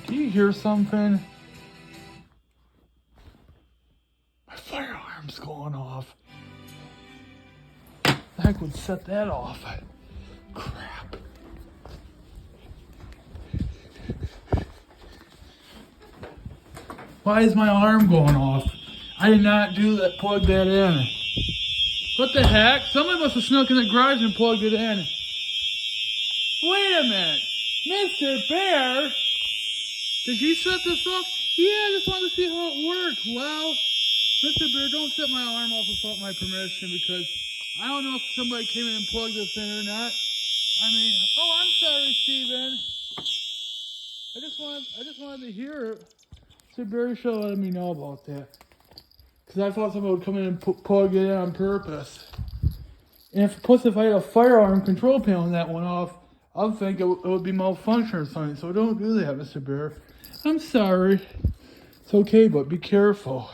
Do you hear something? My fire alarm's going off. The heck would set that off? Crap. Why is my alarm going off? I did not do that. Plug that in. What the heck? Someone must have snuck in the garage and plugged it in. Wait a minute. Mr. Bear? Did you set this off? Yeah, I just wanted to see how it worked. Well, Mr. Bear, don't set my alarm off without my permission because I don't know if somebody came in and plugged this in or not. I mean, oh, I'm sorry, Steven. I just wanted to hear it. Mr. Bear should have let me know about that. Because I thought somebody would come in and plug it in on purpose. And plus, if I had a fire alarm control panel and that went off, I'd think it would be malfunction or something. So don't do that, Mr. Bear. I'm sorry. It's okay, but be careful.